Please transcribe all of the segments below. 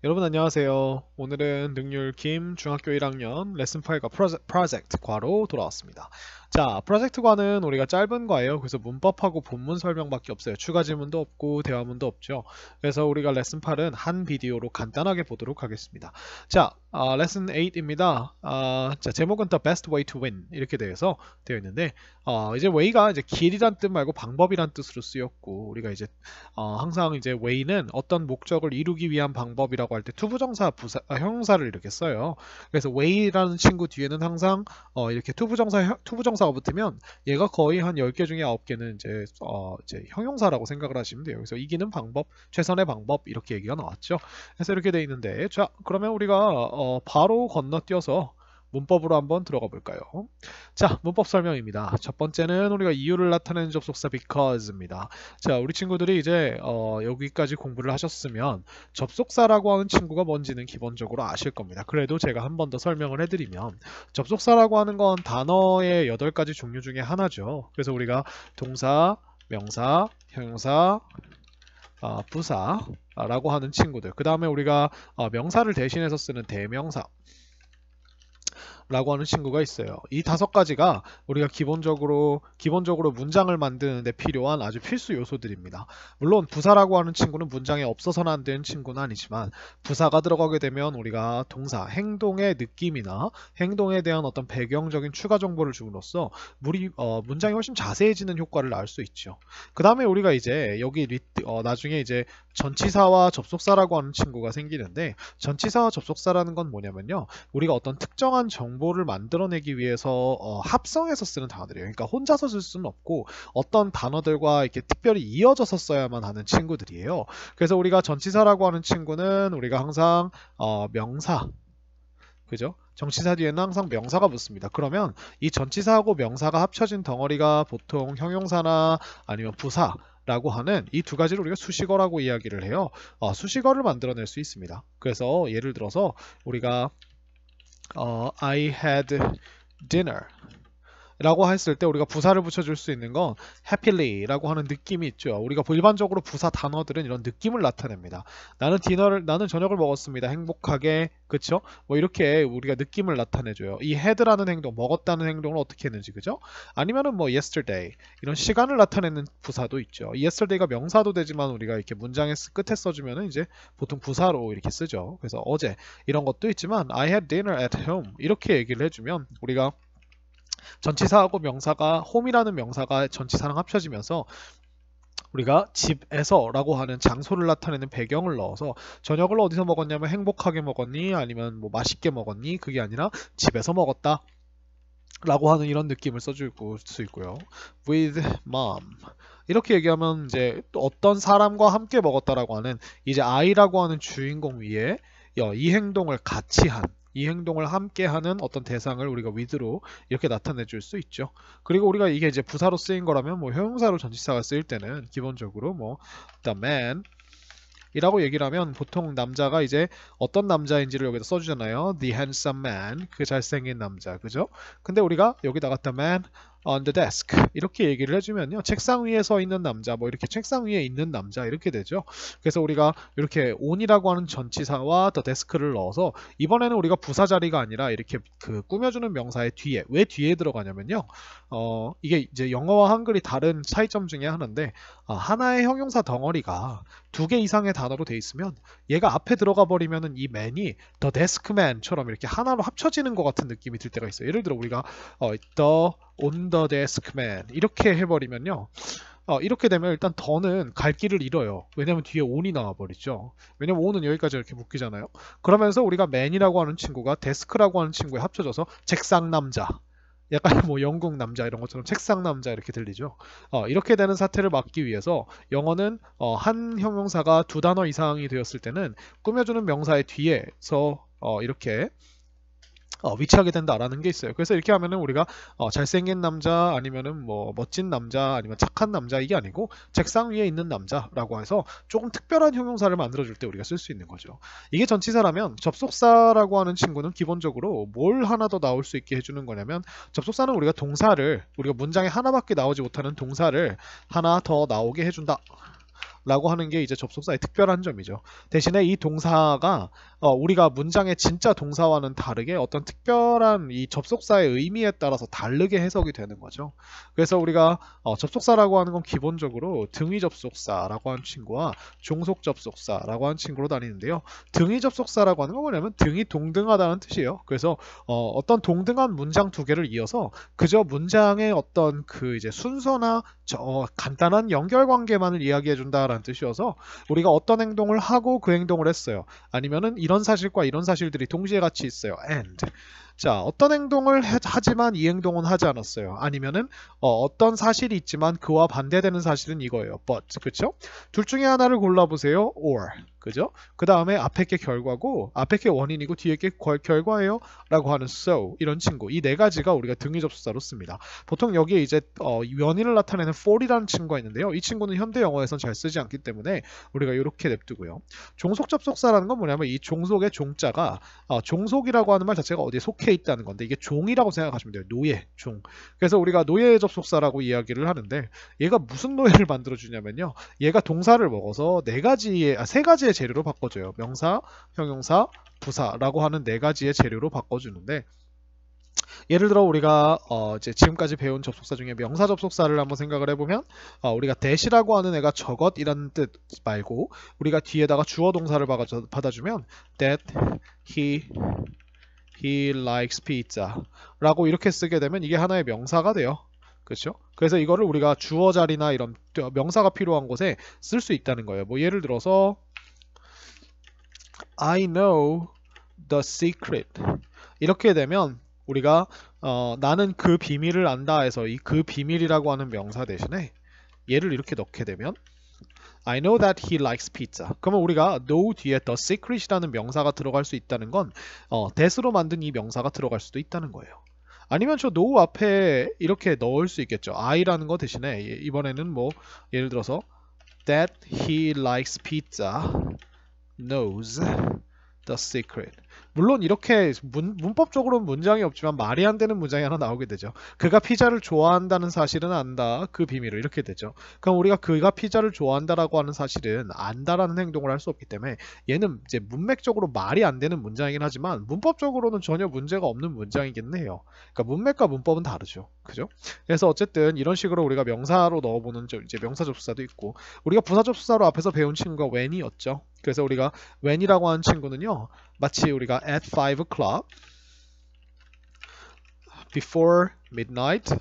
여러분 안녕하세요. 오늘은 능률 김 중학교 1학년 레슨 8과 프로젝트 과로 돌아왔습니다. 자, 프로젝트 과는 우리가 짧은 과예요. 그래서 문법하고 본문 설명밖에 없어요. 추가 질문도 없고 대화문도 없죠. 그래서 우리가 레슨 8은 한 비디오로 간단하게 보도록 하겠습니다. 자, 레슨 8입니다. 자, 제목은 The Best Way to Win 이렇게 되어 있는데 이제 way가 이제 길이란 뜻 말고 방법이란 뜻으로 쓰였고 우리가 이제 항상 이제 way는 어떤 목적을 이루기 위한 방법이라고 할 때 투부정사 형용사를 이렇게 써요. 그래서 way라는 친구 뒤에는 항상 이렇게 투부정사가 붙으면 얘가 거의 한 10개 중에 9개는 이제 형용사라고 생각을 하시면 돼요. 그래서 이기는 방법, 최선의 방법 이렇게 얘기가 나왔죠. 그래서 이렇게 돼 있는데 자, 그러면 우리가 바로 건너뛰어서 문법으로 한번 들어가 볼까요? 자, 문법 설명입니다. 첫 번째는 우리가 이유를 나타내는 접속사 because입니다. 자, 우리 친구들이 이제 여기까지 공부를 하셨으면 접속사라고 하는 친구가 뭔지는 기본적으로 아실 겁니다. 그래도 제가 한 번 더 설명을 해드리면 접속사라고 하는 건 단어의 8가지 종류 중에 하나죠. 그래서 우리가 동사, 명사, 형용사, 부사라고 하는 친구들. 그 다음에 우리가 명사를 대신해서 쓰는 대명사 라고 하는 친구가 있어요. 이 5가지가 우리가 기본적으로 문장을 만드는데 필요한 아주 필수 요소들입니다. 물론 부사라고 하는 친구는 문장에 없어서는 안 되는 친구는 아니지만 부사가 들어가게 되면 우리가 동사, 행동의 느낌이나 행동에 대한 어떤 배경적인 추가 정보를 줌으로써 문장이 훨씬 자세해지는 효과를 낳을 수 있죠. 그 다음에 우리가 이제 여기 나중에 이제 전치사와 접속사라고 하는 친구가 생기는데 전치사와 접속사라는 건 뭐냐면요. 우리가 어떤 특정한 정보를 만들어내기 위해서 합성해서 쓰는 단어들이에요. 그러니까 혼자서 쓸 수는 없고 어떤 단어들과 이렇게 특별히 이어져서 써야만 하는 친구들이에요. 그래서 우리가 전치사라고 하는 친구는 우리가 항상 명사, 그죠? 정치사 뒤에는 항상 명사가 붙습니다. 그러면 이 전치사하고 명사가 합쳐진 덩어리가 보통 형용사나 아니면 부사라고 하는 이 2가지를 우리가 수식어라고 이야기를 해요. 수식어를 만들어낼 수 있습니다. 그래서 예를 들어서 우리가 I had dinner 라고 했을 때 우리가 부사를 붙여줄 수 있는 건 happily 라고 하는 느낌이 있죠. 우리가 일반적으로 부사 단어들은 이런 느낌을 나타냅니다. 나는 저녁을 먹었습니다. 행복하게. 그쵸? 뭐 이렇게 우리가 느낌을 나타내줘요. 이 had라는 행동, 먹었다는 행동을 어떻게 했는지, 그죠? 아니면은 뭐 yesterday 이런 시간을 나타내는 부사도 있죠. yesterday가 명사도 되지만 우리가 이렇게 문장의 끝에 써주면은 이제 보통 부사로 이렇게 쓰죠. 그래서 어제 이런 것도 있지만 I had dinner at home 이렇게 얘기를 해주면 우리가 전치사하고 명사가 home이라는 명사가 전치사랑 합쳐지면서 우리가 집에서 라고 하는 장소를 나타내는 배경을 넣어서 저녁을 어디서 먹었냐면 행복하게 먹었니? 아니면 뭐 맛있게 먹었니? 그게 아니라 집에서 먹었다 라고 하는 이런 느낌을 써줄 수 있고요. with mom 이렇게 얘기하면 이제 또 어떤 사람과 함께 먹었다라고 하는 이제 I라고 하는 주인공 위에 이 행동을 같이 한 이 행동을 함께 하는 어떤 대상을 우리가 with로 이렇게 나타내 줄 수 있죠. 그리고 우리가 이게 이제 부사로 쓰인 거라면 뭐 형용사로 전치사가 쓰일 때는 기본적으로 뭐 the man 이라고 얘기를 하면 보통 남자가 이제 어떤 남자인지를 여기다 써주잖아요. The handsome man, 그 잘생긴 남자, 그죠? 근데 우리가 여기다가 the man on the desk 이렇게 얘기를 해주면요. 책상 위에 서 있는 남자, 뭐 이렇게 책상 위에 있는 남자 이렇게 되죠. 그래서 우리가 이렇게 on이라고 하는 전치사와 the desk를 넣어서 이번에는 우리가 부사 자리가 아니라 이렇게 그 꾸며주는 명사의 뒤에, 왜 뒤에 들어가냐면요. 이게 이제 영어와 한글이 다른 차이점 중에 하나인데 하나의 형용사 덩어리가 2개 이상의 단어로 돼 있으면 얘가 앞에 들어가 버리면은 이 man이 the desk man처럼 이렇게 하나로 합쳐지는 것 같은 느낌이 들 때가 있어요. 예를 들어 우리가 the on the desk man 이렇게 해버리면요. 이렇게 되면 일단 더는 갈 길을 잃어요. 왜냐면 뒤에 on이 나와 버리죠. 왜냐면 on은 여기까지 이렇게 묶이잖아요. 그러면서 우리가 man이라고 하는 친구가 desk라고 하는 친구에 합쳐져서 책상 남자 약간 뭐 영국 남자 이런 것처럼 책상 남자 이렇게 들리죠. 이렇게 되는 사태를 막기 위해서 영어는 한 형용사가 2단어 이상이 되었을 때는 꾸며주는 명사의 뒤에서 이렇게 위치하게 된다라는 게 있어요. 그래서 이렇게 하면은 우리가 잘생긴 남자 아니면은 뭐 멋진 남자 아니면 착한 남자 이게 아니고 책상 위에 있는 남자라고 해서 조금 특별한 형용사를 만들어줄 때 우리가 쓸 수 있는 거죠. 이게 전치사라면 접속사라고 하는 친구는 기본적으로 뭘 하나 더 나올 수 있게 해주는 거냐면 접속사는 우리가 문장에 하나밖에 나오지 못하는 동사를 하나 더 나오게 해준다. 라고 하는 게 이제 접속사의 특별한 점이죠. 대신에 이 동사가 우리가 문장의 진짜 동사와는 다르게 어떤 특별한 이 접속사의 의미에 따라서 다르게 해석이 되는 거죠. 그래서 우리가 접속사라고 하는 건 기본적으로 등위 접속사라고 하는 친구와 종속 접속사라고 하는 친구로 다니는데요. 등위 접속사라고 하는 건 뭐냐면 등이 동등하다는 뜻이에요. 그래서 어떤 동등한 문장 두 개를 이어서 그저 문장의 어떤 그 이제 순서나 간단한 연결관계만을 이야기해 준다라는 뜻이어서 우리가 어떤 행동을 하고 그 행동을 했어요. 아니면은 이런 사실과 이런 사실들이 동시에 같이 있어요. and. 자, 어떤 행동을 하지만 이 행동은 하지 않았어요. 아니면은 어떤 사실이 있지만 그와 반대되는 사실은 이거예요. but. 그쵸? 둘 중에 하나를 골라보세요. or. 그죠? 그 다음에 앞에 게 결과고 앞에 게 원인이고 뒤에 게 결과예요 라고 하는 so 이런 친구 이 네 가지가 우리가 등위 접속사로 씁니다. 보통 여기에 이제 원인을 나타내는 for이라는 친구가 있는데요. 이 친구는 현대 영어에선 잘 쓰지 않기 때문에 우리가 이렇게 냅두고요. 종속 접속사라는 건 뭐냐면 이 종속의 종자가 종속이라고 하는 말 자체가 어디에 속해 있다는 건데 이게 종이라고 생각하시면 돼요. 노예, 종. 그래서 우리가 노예 접속사라고 이야기를 하는데 얘가 무슨 노예를 만들어 주냐면요. 얘가 동사를 먹어서 세 가지의 재료로 바꿔줘요. 명사, 형용사, 부사라고 하는 네 가지의 재료로 바꿔주는데 예를 들어 우리가 이제 지금까지 배운 접속사 중에 명사 접속사를 한번 생각을 해보면 우리가 that이라고 하는 애가 저것이라는 뜻 말고 우리가 뒤에다가 주어 동사를 받아주면 that he likes pizza 라고 이렇게 쓰게 되면 이게 하나의 명사가 돼요. 그렇죠? 그래서 이거를 우리가 주어 자리나 이런 명사가 필요한 곳에 쓸 수 있다는 거예요. 뭐 예를 들어서 I know the secret 이렇게 되면 우리가 나는 그 비밀을 안다 해서 이 그 비밀이라고 하는 명사 대신에 얘를 이렇게 넣게 되면 I know that he likes pizza. 그러면 우리가 know 뒤에 the secret이라는 명사가 들어갈 수 있다는 건 that으로 만든 이 명사가 들어갈 수도 있다는 거예요. 아니면 저 know 앞에 이렇게 넣을 수 있겠죠. I라는 거 대신에 이번에는 뭐 예를 들어서 that he likes pizza knows the secret. 물론 이렇게 문법적으로는 문장이 없지만 말이 안 되는 문장이 하나 나오게 되죠. 그가 피자를 좋아한다는 사실은 안다. 그 비밀을 이렇게 되죠. 그럼 우리가 그가 피자를 좋아한다라고 하는 사실은 안다라는 행동을 할 수 없기 때문에 얘는 이제 문맥적으로 말이 안 되는 문장이긴 하지만 문법적으로는 전혀 문제가 없는 문장이긴 해요. 그러니까 문맥과 문법은 다르죠. 그죠? 그래서 어쨌든 이런 식으로 우리가 명사로 넣어보는 이제 명사 접속사도 있고 우리가 부사 접속사로 앞에서 배운 친구가 when이었죠. 그래서 우리가 when이라고 하는 친구는요. 마치 우리가 at 5 o'clock, before midnight,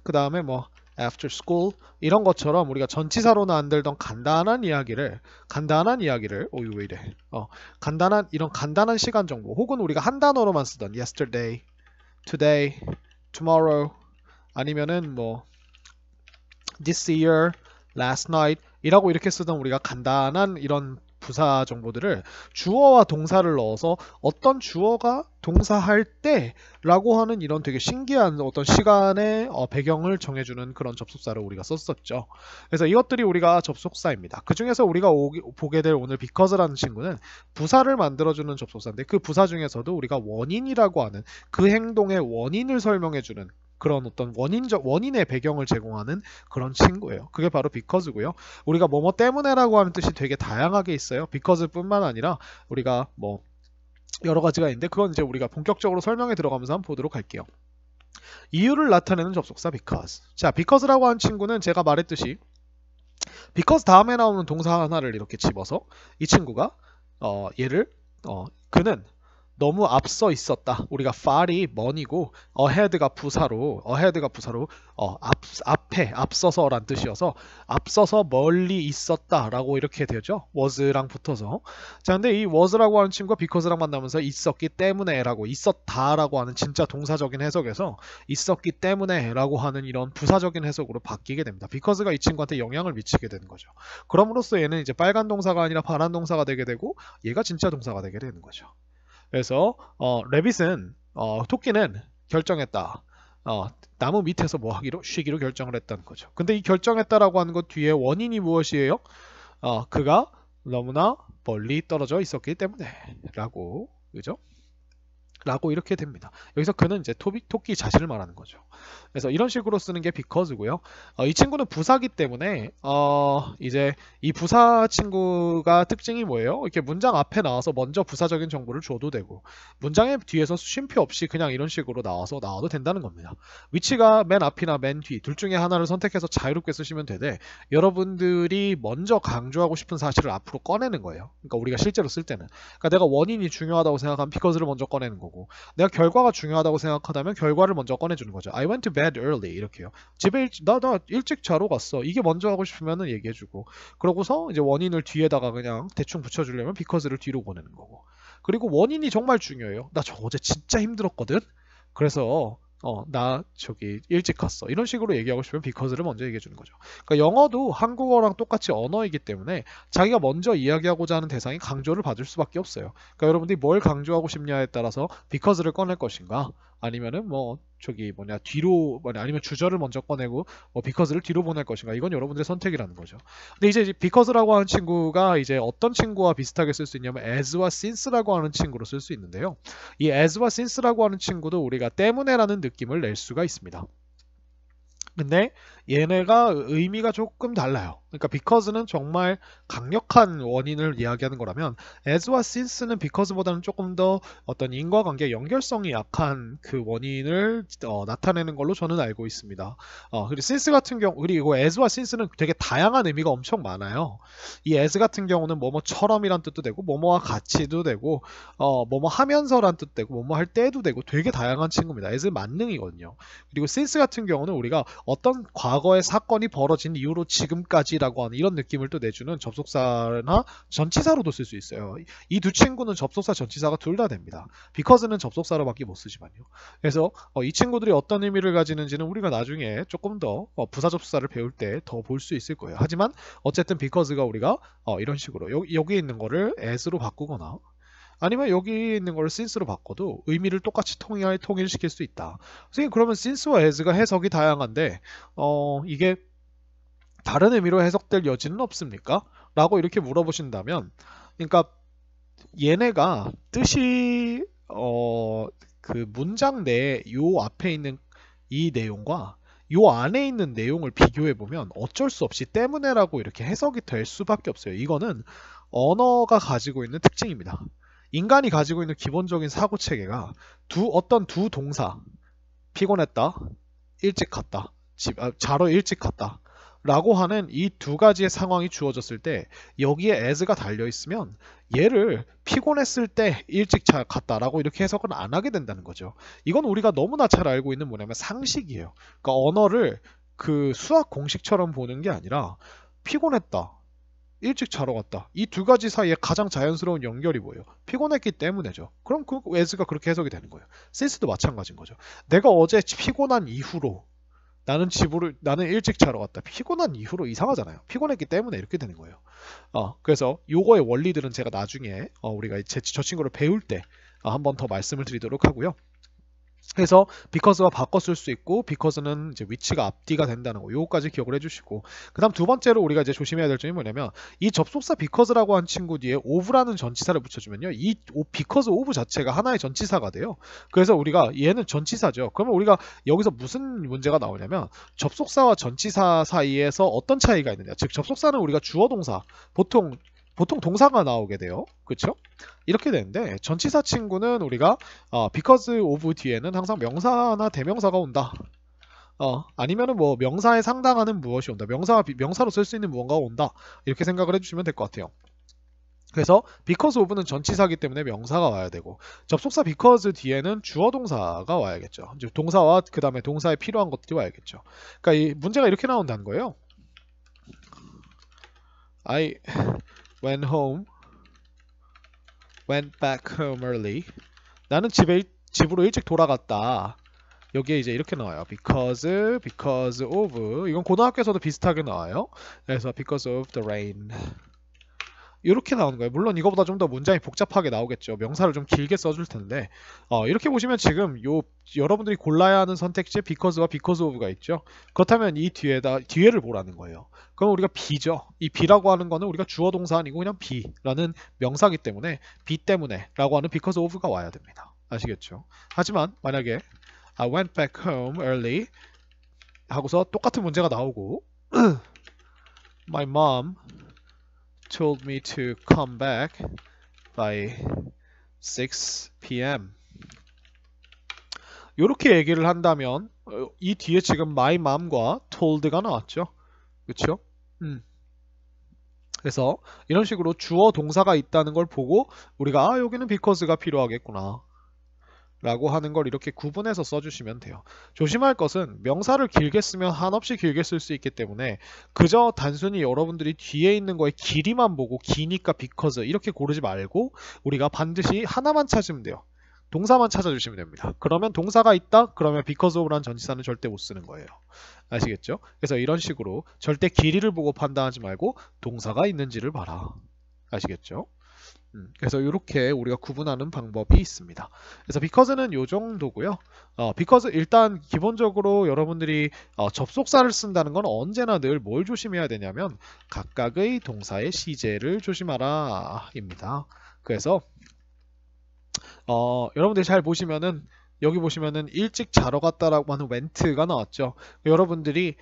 그 다음에 뭐 after school 이런 것처럼 우리가 전치사로는 안 들던 간단한 이야기를 이거 왜 이래? 이런 간단한 시간 정보 혹은 우리가 한 단어로만 쓰던 yesterday, today, tomorrow 아니면은 뭐 this year, last night 이라고 이렇게 쓰던 우리가 간단한 이런 부사 정보들을 주어와 동사를 넣어서 어떤 주어가 동사할 때 라고 하는 이런 되게 신기한 어떤 시간의 배경을 정해주는 그런 접속사를 우리가 썼었죠. 그래서 이것들이 우리가 접속사입니다. 그 중에서 우리가 보게 될 오늘 because라는 친구는 부사를 만들어주는 접속사인데 그 부사 중에서도 우리가 원인이라고 하는 그 행동의 원인을 설명해주는 그런 어떤 원인의 배경을 제공하는 그런 친구예요. 그게 바로 because고요. 우리가 뭐뭐 때문에라고 하는 뜻이 되게 다양하게 있어요. because뿐만 아니라 우리가 뭐 여러 가지가 있는데 그건 이제 우리가 본격적으로 설명에 들어가면서 한번 보도록 할게요. 이유를 나타내는 접속사 because. 자, because라고 하는 친구는 제가 말했듯이 because 다음에 나오는 동사 하나를 이렇게 집어서 이 친구가 얘를 그는 너무 앞서 있었다. 우리가 far이 money고 ahead가 부사로 앞서서란 뜻이어서 앞서서 멀리 있었다 라고 이렇게 되죠. was랑 붙어서. 자, 근데 이 was라고 하는 친구가 because랑 만나면서 있었기 때문에 라고 있었다 라고 하는 진짜 동사적인 해석에서 있었기 때문에 라고 하는 이런 부사적인 해석으로 바뀌게 됩니다. because가 이 친구한테 영향을 미치게 되는 거죠. 그럼으로써 얘는 이제 빨간 동사가 아니라 파란 동사가 되게 되고 얘가 진짜 동사가 되게 되는 거죠. 그래서 레빗은 토끼는 결정했다. 나무 밑에서 뭐 하기로 쉬기로 결정을 했다는 거죠. 근데 이 결정했다라고 하는 것 뒤에 원인이 무엇이에요? 그가 너무나 멀리 떨어져 있었기 때문에 라고 그죠? 라고 이렇게 됩니다. 여기서 그는 이제 토끼 자신을 말하는 거죠. 그래서 이런 식으로 쓰는 게 because고요. 이 친구는 부사기 때문에 이제 이 부사 친구가 특징이 뭐예요? 이렇게 문장 앞에 나와서 먼저 부사적인 정보를 줘도 되고 문장의 뒤에서 쉼표 없이 그냥 이런 식으로 나와도 된다는 겁니다. 위치가 맨 앞이나 맨 뒤 둘 중에 하나를 선택해서 자유롭게 쓰시면 되되 여러분들이 먼저 강조하고 싶은 사실을 앞으로 꺼내는 거예요. 그러니까 우리가 실제로 쓸 때는 그러니까 내가 원인이 중요하다고 생각하면 because를 먼저 꺼내는 거고 내가 결과가 중요하다고 생각하다면 결과를 먼저 꺼내주는 거죠. I went to bed early 이렇게요. 집에 나 일찍 자러 갔어. 이게 먼저 하고 싶으면은 얘기해주고 그러고서 이제 원인을 뒤에다가 그냥 대충 붙여주려면 because를 뒤로 보내는 거고 그리고 원인이 정말 중요해요. 나 저 어제 진짜 힘들었거든. 그래서 나 저기 일찍 갔어. 이런 식으로 얘기하고 싶으면 because를 먼저 얘기해 주는 거죠. 그러니까 영어도 한국어랑 똑같이 언어이기 때문에 자기가 먼저 이야기하고자 하는 대상이 강조를 받을 수밖에 없어요. 그러니까 여러분들이 뭘 강조하고 싶냐에 따라서 because를 꺼낼 것인가 아니면은 뭐 저기 뒤로 아니면 주저를 먼저 꺼내고 because를 뒤로 보낼 것인가 이건 여러분들의 선택이라는 거죠. 근데 이제 because라고 하는 친구가 이제 어떤 친구와 비슷하게 쓸 수 있냐면 as와 since라고 하는 친구로 쓸 수 있는데요. 이 as와 since라고 하는 친구도 우리가 때문에라는 느낌을 낼 수가 있습니다. 근데 얘네가 의미가 조금 달라요. 그러니까 because는 정말 강력한 원인을 이야기하는 거라면 as와 since는 because보다는 조금 더 어떤 인과관계 연결성이 약한 그 원인을 나타내는 걸로 저는 알고 있습니다. 그리고 since 같은 경우 그리고 as와 since는 되게 다양한 의미가 엄청 많아요. 이 as 같은 경우는 뭐뭐처럼이란 뜻도 되고 뭐뭐와 같이도 되고 뭐뭐 하면서란 뜻도 되고 뭐뭐 할 때도 되고 되게 다양한 친구입니다. as 만능이거든요. 그리고 since 같은 경우는 우리가 어떤 과거의 사건이 벌어진 이후로 지금까지라고 하는 이런 느낌을 또 내주는 접속사나 전치사로도 쓸 수 있어요. 이 두 친구는 접속사 전치사가 둘 다 됩니다. because는 접속사로밖에 못 쓰지만요. 그래서 이 친구들이 어떤 의미를 가지는지는 우리가 나중에 조금 더 부사 접속사를 배울 때 더 볼 수 있을 거예요. 하지만 어쨌든 because가 우리가 이런 식으로 여기 있는 거를 as로 바꾸거나 아니면 여기 있는 걸 since로 바꿔도 의미를 똑같이 통일시킬 수 있다. 선생님 그러면 since와 as가 해석이 다양한데 이게 다른 의미로 해석될 여지는 없습니까? 라고 이렇게 물어보신다면 그러니까 얘네가 뜻이 그 문장 내에 요 앞에 있는 이 내용과 요 안에 있는 내용을 비교해 보면 어쩔 수 없이 때문에라고 이렇게 해석이 될 수밖에 없어요. 이거는 언어가 가지고 있는 특징입니다. 인간이 가지고 있는 기본적인 사고 체계가 어떤 두 동사 피곤했다, 일찍 갔다, 자러 일찍 갔다 라고 하는 이 두 가지의 상황이 주어졌을 때 여기에 as가 달려 있으면 얘를 피곤했을 때 일찍 갔다라고 이렇게 해석은 안 하게 된다는 거죠. 이건 우리가 너무나 잘 알고 있는 뭐냐면 상식이에요. 그러니까 언어를 그 수학 공식처럼 보는 게 아니라 피곤했다, 일찍 자러 갔다. 이 두 가지 사이에 가장 자연스러운 연결이 뭐예요? 피곤했기 때문에죠. 그럼 그 as가 그렇게 해석이 되는 거예요. since도 마찬가지인 거죠. 내가 어제 피곤한 이후로 나는 일찍 자러 갔다. 피곤한 이후로 이상하잖아요. 피곤했기 때문에 이렇게 되는 거예요. 그래서 요거의 원리들은 제가 나중에 우리가 저 친구를 배울 때 한 번 더 말씀을 드리도록 하고요. 그래서 because와 바꿔 쓸 수 있고 because는 이제 위치가 앞뒤가 된다는 거 요거까지 기억을 해주시고 그 다음 두 번째로 우리가 이제 조심해야 될 점이 뭐냐면 이 접속사 because라고 한 친구 뒤에 of라는 전치사를 붙여주면요 이 because of 자체가 하나의 전치사가 돼요. 그래서 우리가 얘는 전치사죠. 그러면 우리가 여기서 무슨 문제가 나오냐면 접속사와 전치사 사이에서 어떤 차이가 있느냐 즉 접속사는 우리가 주어 동사 보통 동사가 나오게 돼요. 그렇죠? 이렇게 되는데 전치사 친구는 우리가 because of 뒤에는 항상 명사나 대명사가 온다. 아니면은 뭐 명사에 상당하는 무엇이 온다. 명사로 쓸 수 있는 무언가가 온다. 이렇게 생각을 해주시면 될 것 같아요. 그래서 because of는 전치사기 때문에 명사가 와야 되고 접속사 because 뒤에는 주어 동사가 와야겠죠. 이제 동사와 그 다음에 동사에 필요한 것들이 와야겠죠. 그러니까 이 문제가 이렇게 나온다는 거예요. I went back home early. 나는 집으로 일찍 돌아갔다. 여기에 이제 이렇게 나와요. because of. 이건 고등학교에서도 비슷하게 나와요. 그래서 because of the rain. 이렇게 나오는 거예요. 물론 이거보다 좀 더 문장이 복잡하게 나오겠죠. 명사를 좀 길게 써줄 텐데 이렇게 보시면 지금 여러분들이 골라야 하는 선택지에 because와 because of가 있죠. 그렇다면 이 뒤에를 보라는 거예요. 그럼 우리가 be죠. 이 be라고 하는 거는 우리가 주어 동사 아니고 그냥 be라는 명사기 때문에 be 때문에 라고 하는 because of가 와야 됩니다. 아시겠죠? 하지만 만약에 I went back home early 하고서 똑같은 문제가 나오고 My mom told me to come back by 6 p.m. 이렇게 얘기를 한다면 이 뒤에 지금 my mom과 told가 나왔죠. 그쵸? 그래서 이런 식으로 주어 동사가 있다는 걸 보고 우리가 여기는 because가 필요하겠구나 라고 하는 걸 이렇게 구분해서 써주시면 돼요. 조심할 것은 명사를 길게 쓰면 한없이 길게 쓸 수 있기 때문에 그저 단순히 여러분들이 뒤에 있는 거에 길이만 보고 기니까 because 이렇게 고르지 말고 우리가 반드시 하나만 찾으면 돼요. 동사만 찾아주시면 됩니다. 그러면 동사가 있다? 그러면 because of라는 전치사는 절대 못 쓰는 거예요. 아시겠죠? 그래서 이런 식으로 절대 길이를 보고 판단하지 말고 동사가 있는지를 봐라. 아시겠죠? 그래서 이렇게 우리가 구분하는 방법이 있습니다. 그래서 because는 이 정도고요. because 일단 기본적으로 여러분들이 접속사를 쓴다는 건 언제나 늘 뭘 조심해야 되냐면 각각의 동사의 시제를 조심하라 입니다. 그래서 여러분들이 잘 보시면은 여기 보시면은 일찍 자러 갔다라고 하는 went가 나왔죠. 여러분들이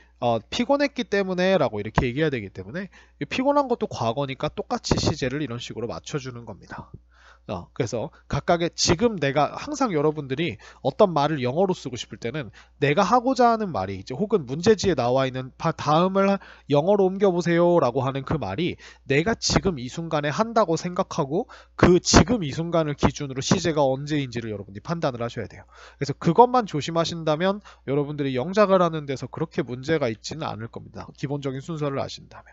피곤했기 때문에 라고 이렇게 얘기해야 되기 때문에 피곤한 것도 과거니까 똑같이 시제를 이런 식으로 맞춰주는 겁니다. 그래서 각각의 지금 내가 항상 여러분들이 어떤 말을 영어로 쓰고 싶을 때는 내가 하고자 하는 말이 이제 혹은 문제지에 나와 있는 다음을 영어로 옮겨보세요 라고 하는 그 말이 내가 지금 이 순간에 한다고 생각하고 그 지금 이 순간을 기준으로 시제가 언제인지를 여러분들이 판단을 하셔야 돼요. 그래서 그것만 조심하신다면 여러분들이 영작을 하는 데서 그렇게 문제가 있지는 않을 겁니다. 기본적인 순서를 아신다면.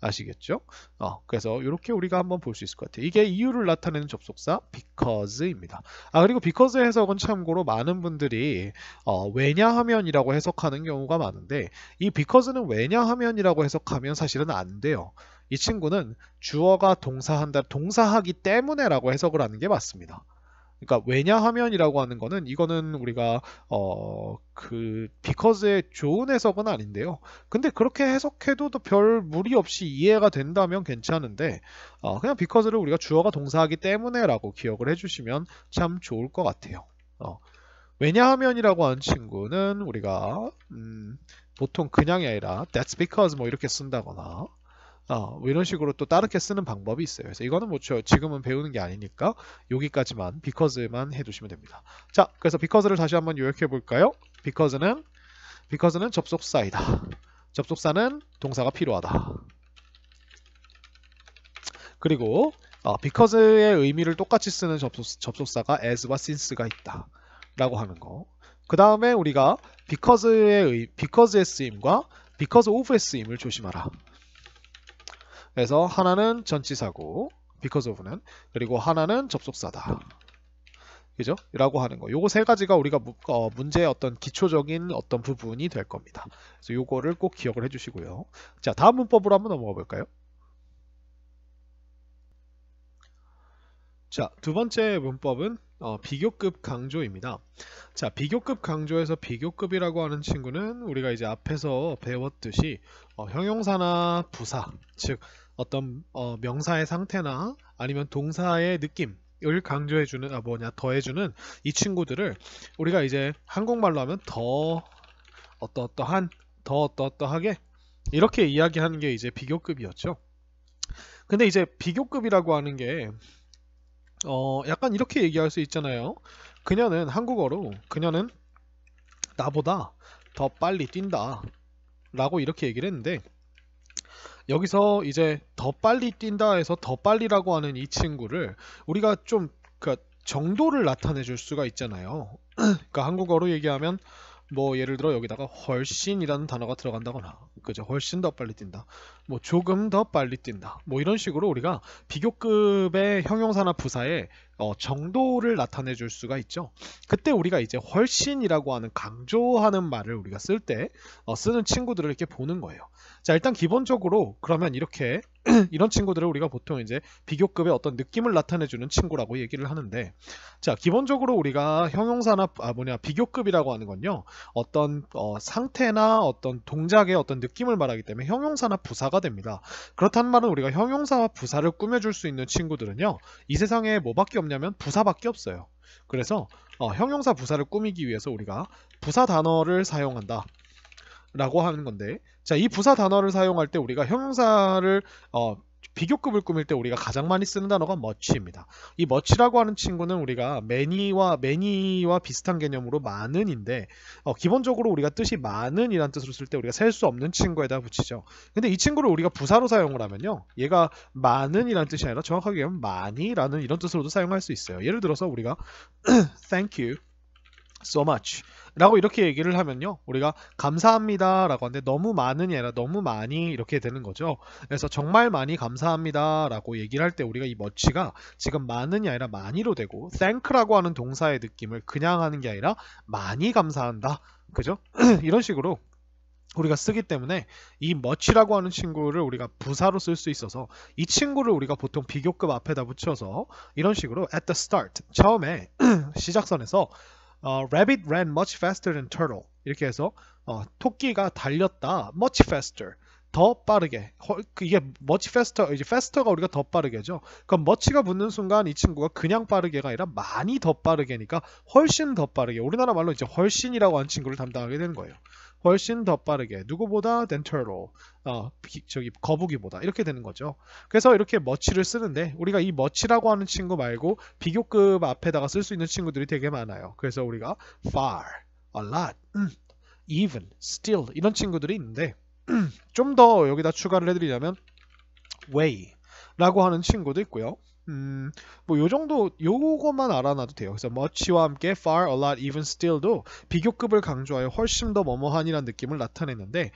아시겠죠? 그래서 이렇게 우리가 한번 볼 수 있을 것 같아요. 이게 이유를 나타내는 접속사 because입니다. 그리고 because 해석은 참고로 많은 분들이 왜냐하면이라고 해석하는 경우가 많은데 이 because는 왜냐하면이라고 해석하면 사실은 안 돼요. 이 친구는 주어가 동사한다, 동사하기 때문에라고 해석을 하는 게 맞습니다. 그러니까 왜냐하면이라고 하는 거는 이거는 우리가 because의 좋은 해석은 아닌데요. 근데 그렇게 해석해도 별 무리 없이 이해가 된다면 괜찮은데 그냥 because를 우리가 주어가 동사하기 때문에라고 기억을 해주시면 참 좋을 것 같아요. 왜냐하면이라고 하는 친구는 우리가 보통 그냥이 아니라 that's because 뭐 이렇게 쓴다거나 뭐 이런 식으로 또 다르게 쓰는 방법이 있어요. 그래서 이거는 뭐 지금은 배우는 게 아니니까 여기까지만 because만 해두시면 됩니다. 자, 그래서 because를 다시 한번 요약해 볼까요? because는 접속사이다. 접속사는 동사가 필요하다. 그리고 because의 의미를 똑같이 쓰는 접속사가 as와 since가 있다. 라고 하는 거. 그 다음에 우리가 because의 쓰임과 because of의 쓰임을 조심하라. 그래서 하나는 전치사고 because of는 그리고 하나는 접속사다. 그죠? 라고 하는 거. 요거 세 가지가 우리가 문제의 어떤 기초적인 어떤 부분이 될 겁니다. 그래서 요거를 꼭 기억을 해주시고요. 자, 다음 문법으로 한번 넘어가 볼까요? 자, 두 번째 문법은 비교급 강조입니다. 자, 비교급 강조에서 비교급이라고 하는 친구는 우리가 이제 앞에서 배웠듯이 형용사나 부사, 즉 어떤 명사의 상태나 아니면 동사의 느낌을 강조해주는 더해주는 이 친구들을 우리가 이제 한국말로 하면 더 어떠어떠한, 더 어떠어떠하게 이렇게 이야기하는 게 이제 비교급이었죠. 근데 이제 비교급이라고 하는 게 약간 이렇게 얘기할 수 있잖아요. 그녀는 나보다 더 빨리 뛴다 라고 이렇게 얘기를 했는데 여기서 이제 더 빨리 뛴다 해서 더 빨리라고 하는 이 친구를 우리가 좀 정도를 나타내 줄 수가 있잖아요. 그러니까 한국어로 얘기하면 뭐 예를 들어 여기다가 훨씬이라는 단어가 들어간다거나 그죠? 훨씬 더 빨리 뛴다. 뭐 조금 더 빨리 뛴다. 뭐 이런 식으로 우리가 비교급의 형용사나 부사의 정도를 나타내 줄 수가 있죠. 그때 우리가 이제 훨씬이라고 하는 강조하는 말을 우리가 쓸 때 쓰는 친구들을 이렇게 보는 거예요. 자, 일단 기본적으로 그러면 이렇게 이런 친구들을 우리가 보통 이제 비교급의 어떤 느낌을 나타내주는 친구라고 얘기를 하는데, 자, 기본적으로 우리가 형용사나 비교급이라고 하는 건요, 어떤 상태나 어떤 동작의 어떤 느낌을 말하기 때문에 형용사나 부사가 됩니다. 그렇다는 말은 우리가 형용사와 부사를 꾸며줄 수 있는 친구들은요, 이 세상에 뭐밖에 없냐면 부사밖에 없어요. 그래서 형용사 부사를 꾸미기 위해서 우리가 부사 단어를 사용한다 라고 하는 건데, 자, 이 부사 단어를 사용할 때 우리가 형용사를 비교급을 꾸밀 때 우리가 가장 많이 쓰는 단어가 much입니다. 이 much라고 하는 친구는 우리가 many와 비슷한 개념으로 많은인데, 기본적으로 우리가 뜻이 많은이란 뜻으로 쓸 때 우리가 셀 수 없는 친구에다 붙이죠. 근데 이 친구를 우리가 부사로 사용을 하면요, 얘가 많은이란 뜻이 아니라 정확하게 하면 많이라는 이런 뜻으로도 사용할 수 있어요. 예를 들어서 우리가 thank you so much 라고 이렇게 얘기를 하면요, 우리가 감사합니다 라고 하는데 너무 많은이 아니라 너무 많이 이렇게 되는 거죠. 그래서 정말 많이 감사합니다 라고 얘기를 할 때 우리가 이 much가 지금 많은이 아니라 많이로 되고, thank라고 하는 동사의 느낌을 그냥 하는 게 아니라 많이 감사한다, 그죠? 이런 식으로 우리가 쓰기 때문에 이 much라고 하는 친구를 우리가 부사로 쓸 수 있어서 이 친구를 우리가 보통 비교급 앞에다 붙여서 이런 식으로 at the start, 처음에 시작선에서 Rabbit ran much faster than turtle 이렇게 해서 토끼가 달렸다 much faster 더 빠르게, 이게 much faster, 이제 faster가 우리가 더 빠르게죠. 그럼 much가 붙는 순간 이 친구가 그냥 빠르게가 아니라 많이 더 빠르게니까 훨씬 더 빠르게, 우리나라 말로 이제 훨씬이라고 하는 친구를 담당하게 되는 거예요. 훨씬 더 빠르게, 누구보다 than turtle, 거북이보다, 이렇게 되는 거죠. 그래서 이렇게 much를 쓰는데 우리가 이 much라고 하는 친구 말고 비교급 앞에다가 쓸 수 있는 친구들이 되게 많아요. 그래서 우리가 far, a lot, even, still 이런 친구들이 있는데, 좀 더 여기다 추가를 해드리자면 way 라고 하는 친구도 있고요. 뭐 요 정도, 요것만 알아놔도 돼요. 그래서 much와 함께 far, a lot, even, still도 비교급을 강조하여 훨씬 더 뭐뭐한이라는 느낌을 나타내는데,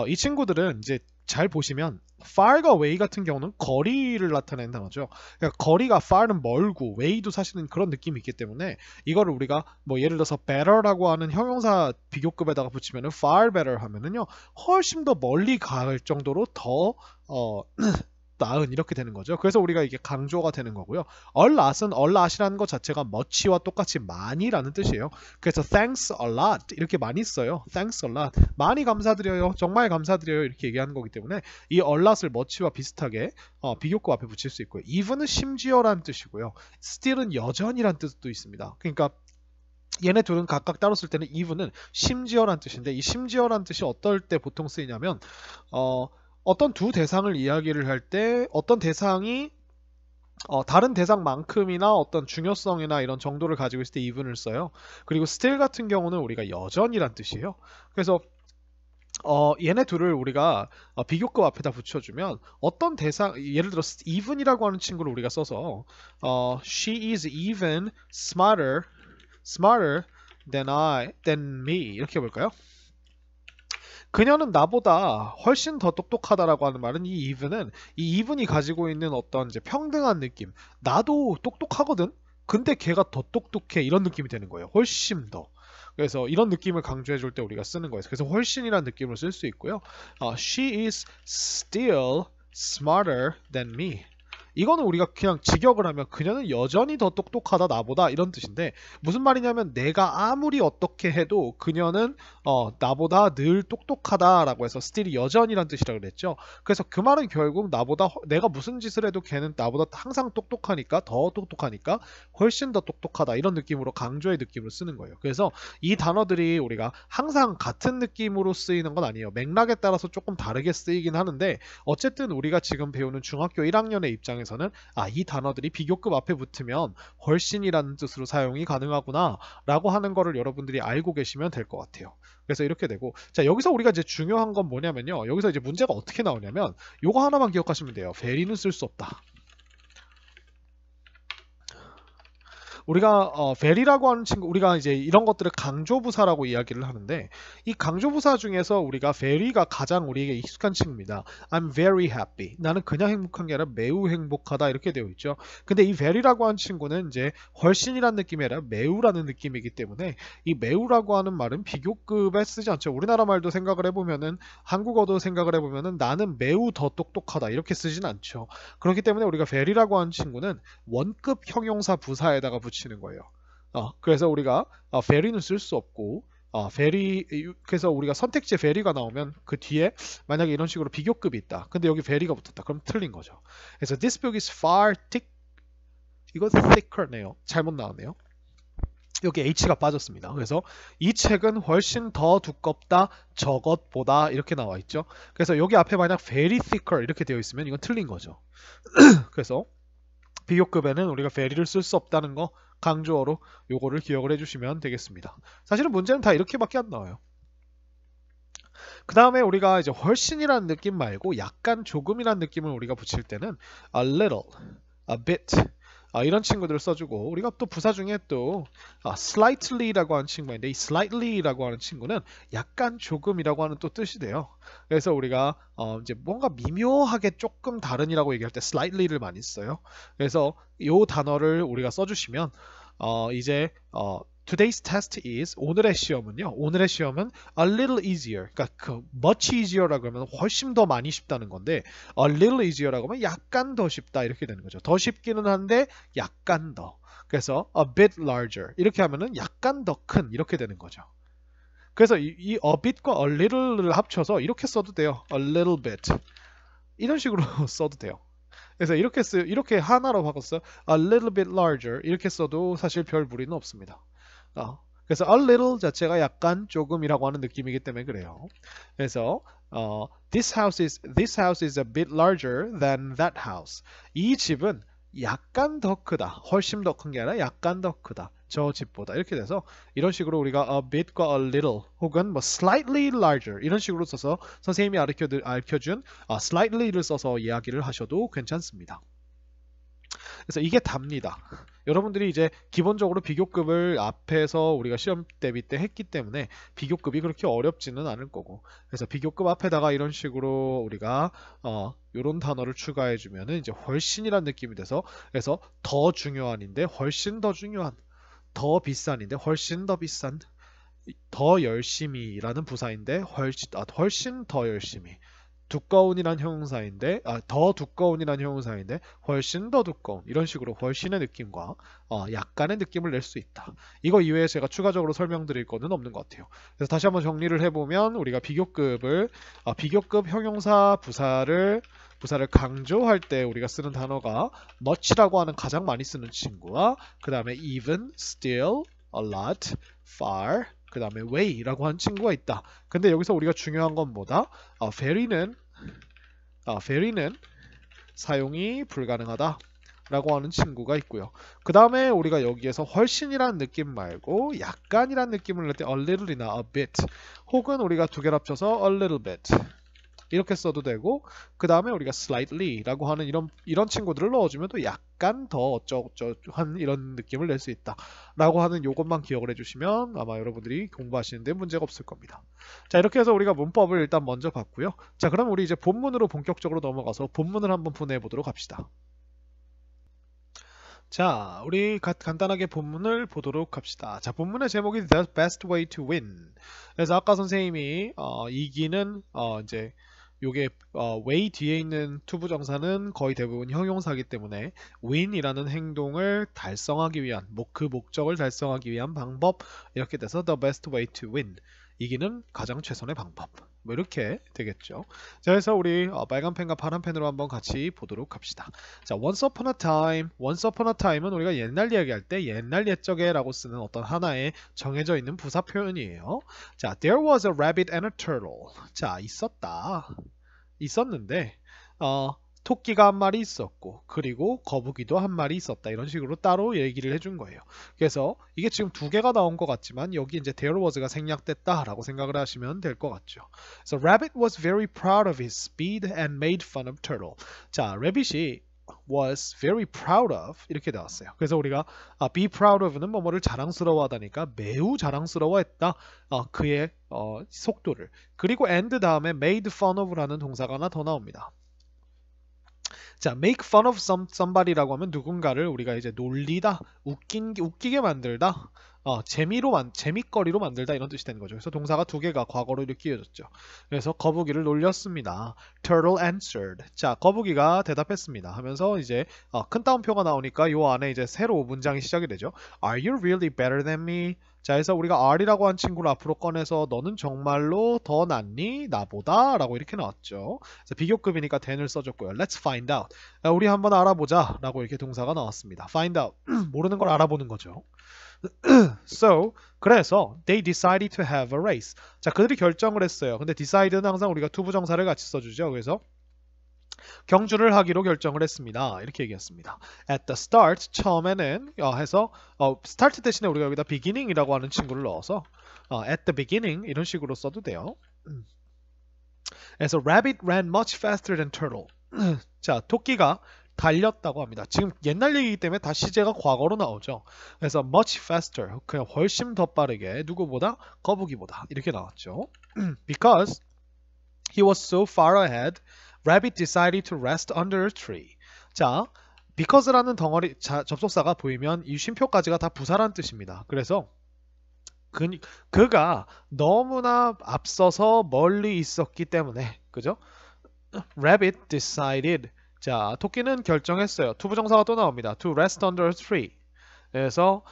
이 친구들은 이제 잘 보시면 far과 way 같은 경우는 거리를 나타내는 단어죠. 그러니까 거리가 far는 멀고 way도 사실은 그런 느낌이 있기 때문에 이거를 우리가 뭐 예를 들어서 better라고 하는 형용사 비교급에다가 붙이면은 far better 하면은요, 훨씬 더 멀리 갈 정도로 더 나은, 이렇게 되는 거죠. 그래서 우리가 이게 강조가 되는 거고요. a lot은 a lot이라는 것 자체가 much와 똑같이 많이라는 뜻이에요. 그래서 thanks a lot 이렇게 많이 써요. thanks a lot, 많이 감사드려요, 정말 감사드려요, 이렇게 얘기하는 거기 때문에 이 a lot을 much와 비슷하게 비교급 앞에 붙일 수 있고요. even은 심지어라는 뜻이고요. still은 여전이라는 뜻도 있습니다. 그러니까 얘네 둘은 각각 따로 쓸 때는 even은 심지어라는 뜻인데, 이 심지어라는 뜻이 어떨 때 보통 쓰이냐면 어떤 두 대상을 이야기를 할 때 어떤 대상이 다른 대상만큼이나 어떤 중요성이나 이런 정도를 가지고 있을 때 even을 써요. 그리고 still 같은 경우는 우리가 여전이란 뜻이에요. 그래서 얘네 둘을 우리가 비교급 앞에다 붙여주면 어떤 대상, 예를 들어 even이라고 하는 친구를 우리가 써서 she is even smarter than me 이렇게 해볼까요? 그녀는 나보다 훨씬 더 똑똑하다라고 하는 말은 이 even이 가지고 있는 어떤 이제 평등한 느낌, 나도 똑똑하거든, 근데 걔가 더 똑똑해, 이런 느낌이 되는 거예요. 훨씬 더. 그래서 이런 느낌을 강조해 줄 때 우리가 쓰는 거예요. 그래서 훨씬이라는 느낌을 쓸 수 있고요. She is still smarter than me. 이거는 우리가 그냥 직역을 하면 그녀는 여전히 더 똑똑하다 나보다, 이런 뜻인데, 무슨 말이냐면 내가 아무리 어떻게 해도 그녀는 나보다 늘 똑똑하다라고 해서 still이 여전이란 뜻이라고 그랬죠. 그래서 그 말은 결국 내가 무슨 짓을 해도 걔는 나보다 항상 똑똑하니까, 더 똑똑하니까 훨씬 더 똑똑하다, 이런 느낌으로 강조의 느낌으로 쓰는 거예요. 그래서 이 단어들이 우리가 항상 같은 느낌으로 쓰이는 건 아니에요. 맥락에 따라서 조금 다르게 쓰이긴 하는데, 어쨌든 우리가 지금 배우는 중학교 1학년의 입장에서는 이 단어들이 비교급 앞에 붙으면 훨씬이라는 뜻으로 사용이 가능하구나 라고 하는 거를 여러분들이 알고 계시면 될 것 같아요. 그래서 이렇게 되고, 자, 여기서 우리가 이제 중요한 건 뭐냐면요, 여기서 이제 문제가 어떻게 나오냐면 요거 하나만 기억하시면 돼요. very는 쓸 수 없다. 우리가 very라고 하는 친구, 우리가 이제 이런 것들을 강조부사라고 이야기를 하는데, 이 강조부사 중에서 우리가 very가 가장 우리에게 익숙한 친구입니다. I'm very happy. 나는 그냥 행복한 게 아니라 매우 행복하다, 이렇게 되어 있죠. 근데 이 very라고 하는 친구는 이제 훨씬이라는 느낌이 아니라 매우라는 느낌이기 때문에 이 매우라고 하는 말은 비교급에 쓰지 않죠. 우리나라 말도 생각을 해보면은, 한국어도 생각을 해보면은 나는 매우 더 똑똑하다 이렇게 쓰진 않죠. 그렇기 때문에 우리가 very라고 하는 친구는 원급 형용사 부사에다가 붙이는 거예요. 그래서 우리가 very는 쓸 수 없고, 그래서 우리가 선택지에 very가 나오면 그 뒤에 만약에 이런 식으로 비교급이 있다, 근데 여기 very가 붙었다, 그럼 틀린 거죠. 그래서 this book is far thick, 이거 thicker네요. 잘못 나왔네요. 여기 H가 빠졌습니다. 그래서 이 책은 훨씬 더 두껍다 저것보다 이렇게 나와 있죠. 그래서 여기 앞에 만약 very thicker 이렇게 되어 있으면 이건 틀린 거죠. 그래서 비교급에는 우리가 very를 쓸 수 없다는 거 강조어로 요거를 기억을 해주시면 되겠습니다. 사실은 문제는 다 이렇게밖에 안 나와요. 그 다음에 우리가 이제 훨씬이라는 느낌 말고 약간 조금이라는 느낌을 우리가 붙일 때는 a little, a bit 이런 친구들을 써주고, 우리가 또 부사 중에 또 slightly라고 하는 친구가 있는데, 이 slightly라고 하는 친구는 약간 조금이라고 하는 또 뜻이 돼요. 그래서 우리가 이제 뭔가 미묘하게 조금 다른이라고 얘기할 때 slightly를 많이 써요. 그래서 이 단어를 우리가 써주시면 이제 Today's test is, 오늘의 시험은요. 오늘의 시험은 a little easier. 그러니까 그 much easier라고 하면 훨씬 더 많이 쉽다는 건데, a little easier라고 하면 약간 더 쉽다 이렇게 되는 거죠. 더 쉽기는 한데 약간 더. 그래서 a bit larger 이렇게 하면은 약간 더 큰 이렇게 되는 거죠. 그래서 이 a bit과 a little를 합쳐서 이렇게 써도 돼요. a little bit 이런 식으로 써도 돼요. 그래서 이렇게 하나로 바꿨어요. a little bit larger 이렇게 써도 사실 별 무리는 없습니다. 그래서 a little 자체가 약간 조금이라고 하는 느낌이기 때문에 그래요. 그래서 this house is a bit larger than that house. 이 집은 약간 더 크다. 훨씬 더 큰 게 아니라 약간 더 크다. 저 집보다 이렇게 돼서 이런 식으로 우리가 a bit과 a little 혹은 뭐 slightly larger 이런 식으로 써서 선생님이 알려준 slightly를 써서 이야기를 하셔도 괜찮습니다. 그래서 이게 답니다. 여러분들이 이제 기본적으로 비교급을 앞에서 우리가 시험 대비 때 했기 때문에 비교급이 그렇게 어렵지는 않을 거고, 그래서 비교급 앞에다가 이런 식으로 우리가 이런 단어를 추가해 주면은 이제 훨씬이란 느낌이 돼서, 그래서 더 중요한인데 훨씬 더 중요한, 더 비싼인데 훨씬 더 비싼, 더 열심히라는 부사인데 훨씬 더 열심히, 두꺼운이란 형용사인데 더 두꺼운이란 형용사인데 훨씬 더 두꺼운, 이런 식으로 훨씬의 느낌과 약간의 느낌을 낼 수 있다. 이거 이외에 제가 추가적으로 설명드릴 거는 없는 것 같아요. 그래서 다시 한번 정리를 해보면 우리가 비교급 형용사 부사를 강조할 때 우리가 쓰는 단어가 much라고 하는 가장 많이 쓰는 친구와, 그 다음에 even, still, a lot, far, 그 다음에 way라고 하는 친구가 있다. 근데 여기서 우리가 중요한 건 뭐다? very는 사용이 불가능하다 라고 하는 친구가 있고요. 그 다음에 우리가 여기에서 훨씬이라는 느낌 말고 약간이라는 느낌을 낼 때 a little이나 a bit, 혹은 우리가 두 개를 합쳐서 a little bit 이렇게 써도 되고, 그 다음에 우리가 slightly라고 하는 이런 친구들을 넣어주면 또 약간 더 어쩌고저쩌한 이런 느낌을 낼 수 있다 라고 하는 요것만 기억을 해주시면 아마 여러분들이 공부하시는데 문제가 없을 겁니다. 자, 이렇게 해서 우리가 문법을 일단 먼저 봤고요. 자, 그럼 우리 이제 본문으로 본격적으로 넘어가서 본문을 한번 분해해 보도록 합시다. 자, 우리 간단하게 본문을 보도록 합시다. 자, 본문의 제목이 The Best Way to Win. 그래서 아까 선생님이 이기는 이제 요게 way 뒤에 있는 투부정사는 거의 대부분 형용사이기 때문에 win이라는 행동을 달성하기 위한 그 목적을 달성하기 위한 방법, 이렇게 돼서 the best way to win, 이기는 가장 최선의 방법, 뭐 이렇게 되겠죠. 자, 그래서 우리 빨간 펜과 파란 펜으로 한번 같이 보도록 합시다. 자, once upon a time은 우리가 옛날 이야기할 때 옛날 옛적에 라고 쓰는 어떤 하나의 정해져 있는 부사 표현이에요. 자, there was a rabbit and a turtle. 자, 있었는데 토끼가 한 마리 있었고, 그리고 거북이도 한 마리 있었다, 이런 식으로 따로 얘기를 해준 거예요. 그래서 이게 지금 두 개가 나온 것 같지만 여기 이제 there was가 생략됐다 라고 생각을 하시면 될 것 같죠. So rabbit was very proud of his speed and made fun of turtle. 자, rabbit이 was very proud of 이렇게 나왔어요. 그래서 우리가 be proud of는 뭐뭐를 자랑스러워하다니까 매우 자랑스러워했다, 그의 속도를. 그리고 and 다음에 made fun of라는 동사가 하나 더 나옵니다. 자, make fun of somebody라고 하면 누군가를 우리가 이제 놀리다, 웃기게 만들다, 재미거리로 만들다, 이런 뜻이 되는 거죠. 그래서 동사가 두 개가 과거로 이렇게 이어졌죠. 그래서 거북이를 놀렸습니다. Turtle answered. 자, 거북이가 대답했습니다 하면서 이제 큰 따옴표가 나오니까 요 안에 이제 새로 문장이 시작이 되죠. Are you really better than me? 자, 그래서 우리가 R이라고 한 친구를 앞으로 꺼내서 너는 정말로 더 낫니? 나보다? 라고 이렇게 나왔죠. 그래서 비교급이니까 then을 써줬고요. Let's find out. 우리 한번 알아보자. 라고 이렇게 동사가 나왔습니다. find out. 모르는 걸 알아보는 거죠. So, 그래서 they decided to have a race. 자, 그들이 결정을 했어요. 근데 decide는 항상 우리가 투부정사를 같이 써주죠. 그래서 경주를 하기로 결정을 했습니다. 이렇게 얘기했습니다. At the start, 처음에는 해서 start 대신에 우리가 여기다 beginning이라고 하는 친구를 넣어서 at the beginning 이런 식으로 써도 돼요. 그래서 rabbit ran much faster than turtle. 자, 토끼가 달렸다고 합니다. 지금 옛날 얘기이기 때문에 다 시제가 과거로 나오죠. 그래서 much faster, 그냥 훨씬 더 빠르게 누구보다? 거북이보다 이렇게 나왔죠. Because he was so far ahead, Rabbit decided to rest under a tree. 자, because라는 덩어리 접속사가 보이면 이 쉼표까지가 다 부사란 뜻입니다. 그래서 그가 너무나 앞서서 멀리 있었기 때문에, 그죠? Rabbit decided. 자, 토끼는 결정했어요. 투부정사가 또 나옵니다. To rest under a tree. 그래서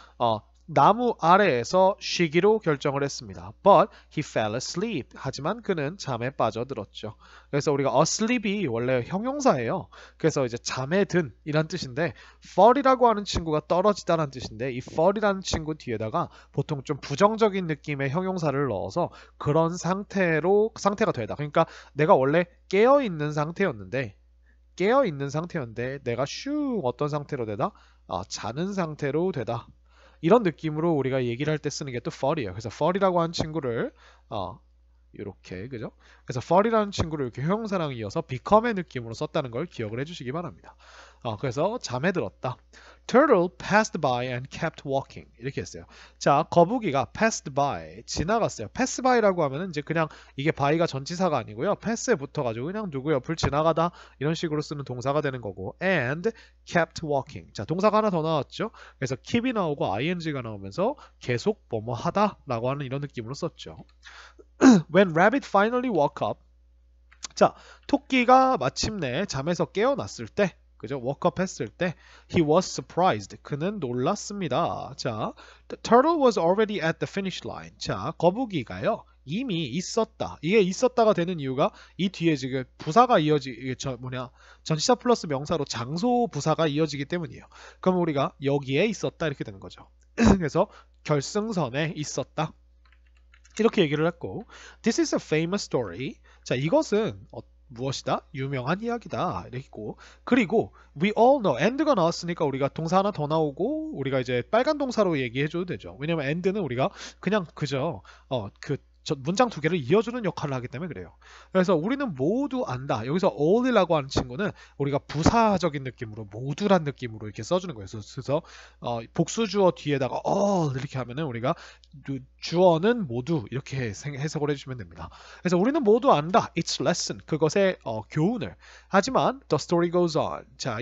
나무 아래에서 쉬기로 결정을 했습니다. But he fell asleep. 하지만 그는 잠에 빠져들었죠. 그래서 우리가 asleep이 원래 형용사예요. 그래서 이제 잠에 든 이란 뜻인데 fall이라고 하는 친구가 떨어지다라는 뜻인데 이 fall이라는 친구 뒤에다가 보통 좀 부정적인 느낌의 형용사를 넣어서 그런 상태가 되다. 그러니까 내가 원래 깨어있는 상태였는데 내가 슝 어떤 상태로 되다? 자는 상태로 되다. 이런 느낌으로 우리가 얘기를 할 때 쓰는 게 또 fall이에요. 그래서 fall이라고 하는 친구를 이렇게, 그죠? 그래서 fall이라는 친구를 이렇게 형용사랑 이어서 become의 느낌으로 썼다는 걸 기억을 해주시기 바랍니다. 그래서 잠에 들었다. Turtle passed by and kept walking. 이렇게 했어요. 자, 거북이가 passed by, 지나갔어요. pass by라고 하면은 이제 그냥 이게 by가 전치사가 아니고요. pass에 붙어가지고 그냥 누구 옆을 지나가다 이런 식으로 쓰는 동사가 되는 거고 and kept walking. 자, 동사가 하나 더 나왔죠. 그래서 keep이 나오고 ing가 나오면서 계속 뭐뭐 하다 라고 하는 이런 느낌으로 썼죠. When rabbit finally woke up. 자, 토끼가 마침내 잠에서 깨어났을 때, 그죠? woke up 했을 때 he was surprised. 그는 놀랐습니다. 자, the turtle was already at the finish line. 자, 거북이가요. 이미 있었다. 이게 있었다가 되는 이유가 이 뒤에 지금 부사가 전치사 플러스 명사로 장소 부사가 이어지기 때문이에요. 그럼 우리가 여기에 있었다 이렇게 되는 거죠. 그래서 결승선에 있었다. 이렇게 얘기를 했고 This is a famous story. 자, 이것은 무엇이다? 유명한 이야기다. 이렇게 있고 그리고 we all know. and가 나왔으니까 우리가 동사 하나 더 나오고 우리가 이제 빨간 동사로 얘기해줘도 되죠. 왜냐면 and는 우리가 그냥 그저 문장 두 개를 이어주는 역할을 하기 때문에 그래요. 그래서 우리는 모두 안다. 여기서 all이라고 하는 친구는 우리가 부사적인 느낌으로 모두란 느낌으로 이렇게 써주는 거예요. 그래서 복수주어 뒤에다가 all 이렇게 하면은 우리가 주어는 모두 이렇게 해석을 해주시면 됩니다. 그래서 우리는 모두 안다. It's lesson. 그것의 교훈을. 하지만 the story goes on. 자,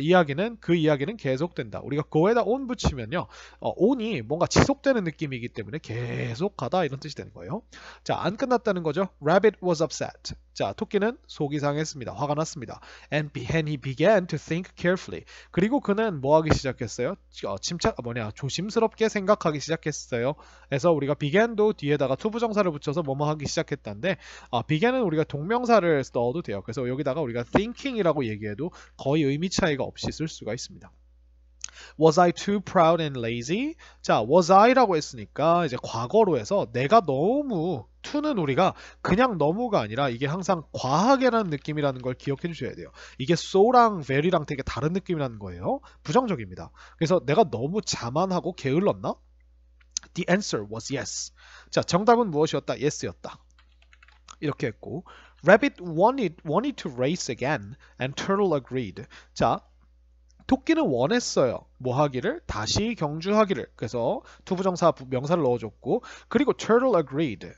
그 이야기는 계속된다. 우리가 go에다 on 붙이면요. on이 뭔가 지속되는 느낌이기 때문에 계속하다 이런 뜻이 되는 거예요. 자, 안 끝났다는 거죠. Rabbit was upset. 자, 토끼는 속이 상했습니다. 화가 났습니다. And he began to think carefully. 그리고 그는 뭐 하기 시작했어요? 조심스럽게 생각하기 시작했어요. 그래서 우리가 began도 뒤에다가 투부정사를 붙여서 뭐뭐 하기 시작했다는데 began은 우리가 동명사를 넣어도 돼요. 그래서 여기다가 우리가 thinking이라고 얘기해도 거의 의미 차이가 없이 쓸 수가 있습니다. Was I too proud and lazy? 자, was I라고 했으니까 이제 과거로 해서 내가 너무 to는 우리가 그냥 너무가 아니라 이게 항상 과하게라는 느낌이라는 걸 기억해 주셔야 돼요. 이게 so랑 very랑 되게 다른 느낌이라는 거예요. 부정적입니다. 그래서 내가 너무 자만하고 게을렀나? The answer was yes. 자, 정답은 무엇이었다? yes였다. 이렇게 했고 Rabbit wanted to race again and Turtle agreed. 자, 토끼는 원했어요. 뭐 하기를? 다시 경주하기를. 그래서 투부정사 명사를 넣어줬고 그리고 turtle agreed.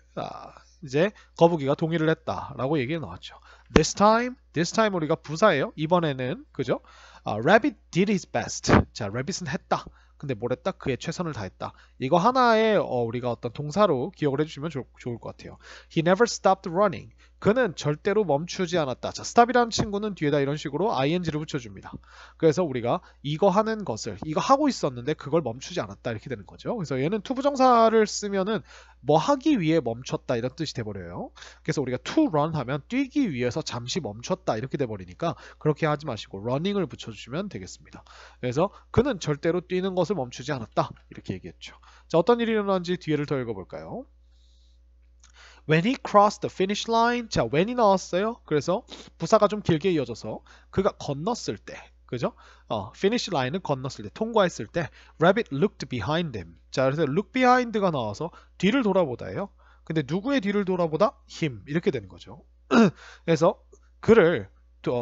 이제 거북이가 동의를 했다라고 얘기가 나왔죠. This time 우리가 부사예요. 이번에는 그죠? Rabbit did his best. 자, rabbit은 했다. 근데 뭘 했다? 그의 최선을 다했다. 이거 하나의 우리가 어떤 동사로 기억을 해주시면 좋을 것 같아요. He never stopped running. 그는 절대로 멈추지 않았다. 자, stop이라는 친구는 뒤에다 이런 식으로 ing를 붙여줍니다. 그래서 우리가 이거 하는 것을 이거 하고 있었는데 그걸 멈추지 않았다 이렇게 되는 거죠. 그래서 얘는 투부정사를 쓰면은 뭐 하기 위해 멈췄다 이런 뜻이 돼버려요. 그래서 우리가 to run 하면 뛰기 위해서 잠시 멈췄다 이렇게 돼버리니까 그렇게 하지 마시고 running을 붙여주시면 되겠습니다. 그래서 그는 절대로 뛰는 것을 멈추지 않았다 이렇게 얘기했죠. 자, 어떤 일이 일어났는지 뒤에를 더 읽어볼까요? When he crossed the finish line. 자, when이 나왔어요. 그래서 부사가 좀 길게 이어져서 그가 건넜을 때, 그죠? finish line은 건넜을 때, 통과했을 때, Rabbit looked behind him. 자, 그래서 look behind가 나와서 뒤를 돌아보다예요. 근데 누구의 뒤를 돌아보다? him 이렇게 되는 거죠. 그래서 그를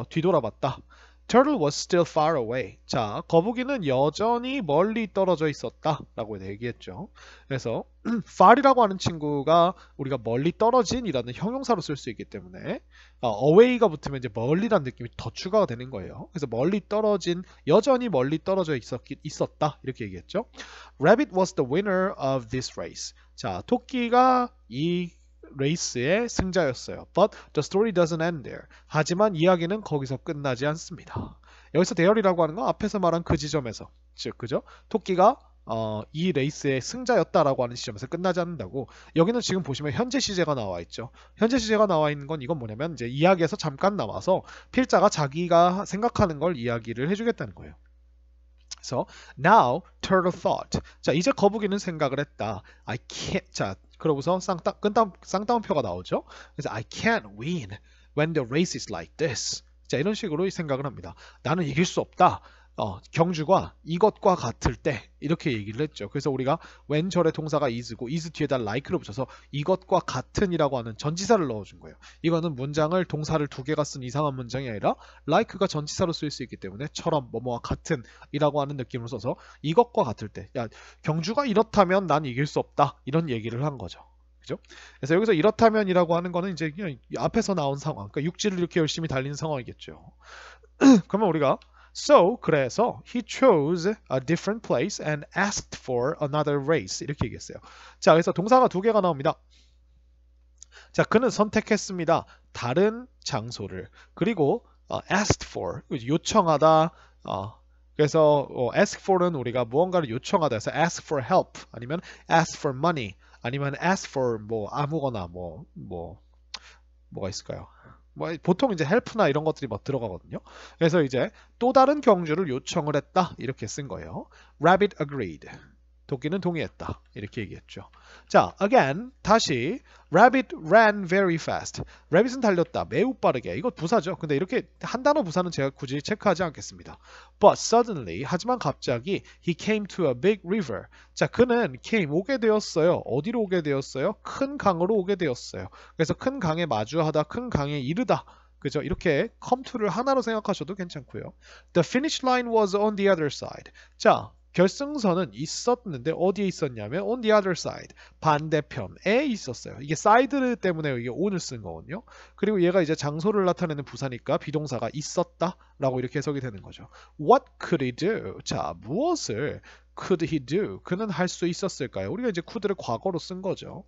뒤돌아봤다. Turtle was still far away. 자, 거북이는 여전히 멀리 떨어져 있었다 라고 얘기했죠. 그래서 far이라고 하는 친구가 우리가 멀리 떨어진 이라는 형용사로 쓸 수 있기 때문에 away가 붙으면 이제 멀리라는 느낌이 더 추가가 되는 거예요. 그래서 멀리 떨어진, 여전히 멀리 떨어져 있었다 이렇게 얘기했죠. Rabbit was the winner of this race. 자, 토끼가 이 레이스의 승자였어요. But the story doesn't end there. 하지만 이야기는 거기서 끝나지 않습니다. 여기서 대열이라고 하는 건 앞에서 말한 그 지점에서, 즉 그죠? 토끼가 이 레이스의 승자였다라고 하는 지점에서 끝나지 않는다고. 여기는 지금 보시면 현재 시제가 나와 있죠. 현재 시제가 나와 있는 건 이건 뭐냐면 이제 이야기에서 잠깐 나와서 필자가 자기가 생각하는 걸 이야기를 해주겠다는 거예요. 그래서 now turtle thought. 자, 이제 거북이는 생각을 했다. I can't. 자, 그러고서 쌍따옴표가 나오죠. 그래서 I can't win when the race is like this. 자, 이런 식으로 생각을 합니다. 나는 이길 수 없다. 경주가 이것과 같을 때 이렇게 얘기를 했죠. 그래서 우리가 when 절의 동사가 is고 is 뒤에다 like를 붙여서 이것과 같은이라고 하는 전치사를 넣어준 거예요. 이거는 문장을 동사를 두 개가 쓴 이상한 문장이 아니라 like가 전치사로 쓰일 수 있기 때문에 처럼 뭐뭐와 같은 이라고 하는 느낌으로 써서 이것과 같을 때, 야, 경주가 이렇다면 난 이길 수 없다 이런 얘기를 한 거죠. 그죠? 그래서 여기서 이렇다면이라고 하는 거는 이제 그냥 앞에서 나온 상황, 그러니까 육지를 이렇게 열심히 달리는 상황이겠죠. 그러면 우리가 So, 그래서 he chose a different place and asked for another race. 이렇게 얘기했어요. 자, 그래서 동사가 두 개가 나옵니다. 자, 그는 선택했습니다. 다른 장소를. 그리고 asked for, 요청하다. 그래서 ask for는 우리가 무언가를 요청하다 해서 ask for help 아니면 ask for money 아니면 ask for 뭐 아무거나 뭐가 있을까요? 뭐 보통 이제 헬프나 이런 것들이 막 들어가거든요. 그래서 이제 또 다른 경주를 요청을 했다 이렇게 쓴 거예요. Rabbit agreed. 토끼는 동의했다 이렇게 얘기했죠. 자, again 다시 Rabbit ran very fast. Rabbit은 달렸다 매우 빠르게. 이거 부사죠. 근데 이렇게 한 단어 부사는 제가 굳이 체크하지 않겠습니다. But suddenly 하지만 갑자기 he came to a big river. 자, 그는 came 오게 되었어요. 어디로 오게 되었어요? 큰 강으로 오게 되었어요. 그래서 큰 강에 마주하다, 큰 강에 이르다. 그죠? 이렇게 come to를 하나로 생각하셔도 괜찮고요. The finish line was on the other side. 자, 결승선은 있었는데 어디에 있었냐면 on the other side, 반대편에 있었어요. 이게 side 때문에 이게 on을 쓴 거거든요. 그리고 얘가 이제 장소를 나타내는 부사니까 비동사가 있었다라고 이렇게 해석이 되는 거죠. What could he do? 자, 무엇을 could he do? 그는 할 수 있었을까요? 우리가 이제 could를 과거로 쓴 거죠.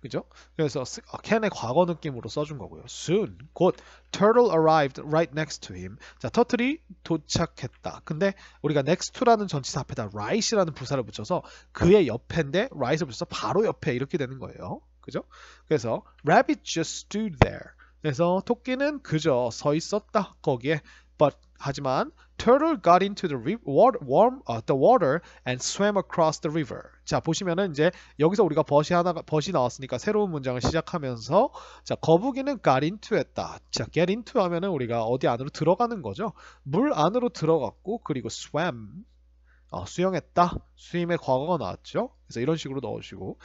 그죠? 그래서 can의 과거 느낌으로 써준 거고요. Soon, 곧 turtle arrived right next to him. 자, 터틀이 도착했다. 근데 우리가 next to라는 전치사 앞에다 right이라는 부사를 붙여서 그의 옆인데 right을 붙여서 바로 옆에 이렇게 되는 거예요. 그죠? 그래서 rabbit just stood there. 그래서 토끼는 그저 서 있었다. 거기에. But 하지만 turtle got into the water and swam across the river. 자, 보시면은 이제 여기서 우리가 벗이 나왔으니까 새로운 문장을 시작하면서 자, 거북이는 got into 했다. 자, get into 하면은 우리가 어디 안으로 들어가는 거죠. 물 안으로 들어갔고 그리고 swam 수영했다. swim의 과거가 나왔죠. 그래서 이런 식으로 넣으시고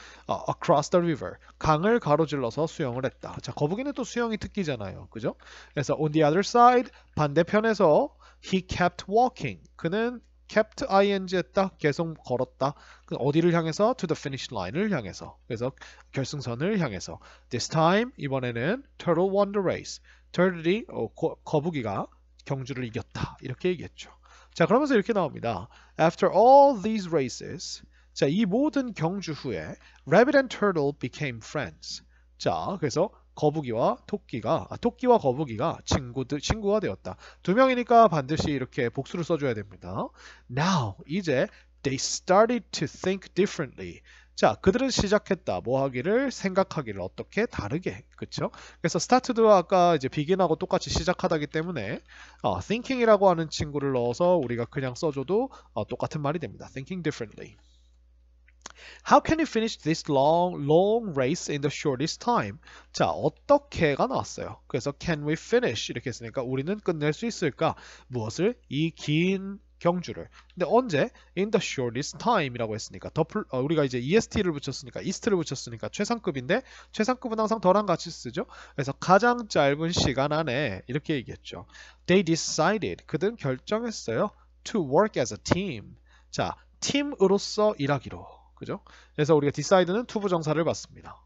across the river 강을 가로질러서 수영을 했다. 자, 거북이는 또 수영이 특기잖아요. 그죠? 그래서 on the other side 반대편에서 he kept walking. 그는 kept ing 했다. 계속 걸었다. 어디를 향해서? to the finish line을 향해서. 그래서 결승선을 향해서. This time 이번에는 turtle won the race. turtle이 거북이가 경주를 이겼다. 이렇게 얘기했죠. 자, 그러면서 이렇게 나옵니다. After all these races, 자, 이 모든 경주 후에 Rabbit and Turtle became friends. 자, 그래서 토끼와 거북이가 친구가 되었다. 두 명이니까 반드시 이렇게 복수를 써줘야 됩니다. Now, 이제 they started to think differently. 자, 그들은 시작했다. 뭐 하기를? 생각하기를 어떻게? 다르게. 그쵸? 그래서 start도 아까 이제 begin하고 똑같이 시작하다기 때문에 thinking이라고 하는 친구를 넣어서 우리가 그냥 써줘도 똑같은 말이 됩니다. thinking differently. How can you finish this long race in the shortest time? 자, 어떻게가 나왔어요. 그래서 can we finish 이렇게 했으니까 우리는 끝낼 수 있을까? 무엇을? 이 긴 경주를. 근데 언제? In the shortest time이라고 했으니까 우리가 이제 est를 붙였으니까 east를 붙였으니까 최상급인데 최상급은 항상 더랑 같이 쓰죠. 그래서 가장 짧은 시간 안에 이렇게 얘기했죠. They decided 그들은 결정했어요. To work as a team. 자, 팀으로서 일하기로. 그죠? 그래서 우리가 decide는 투부정사를 받습니다.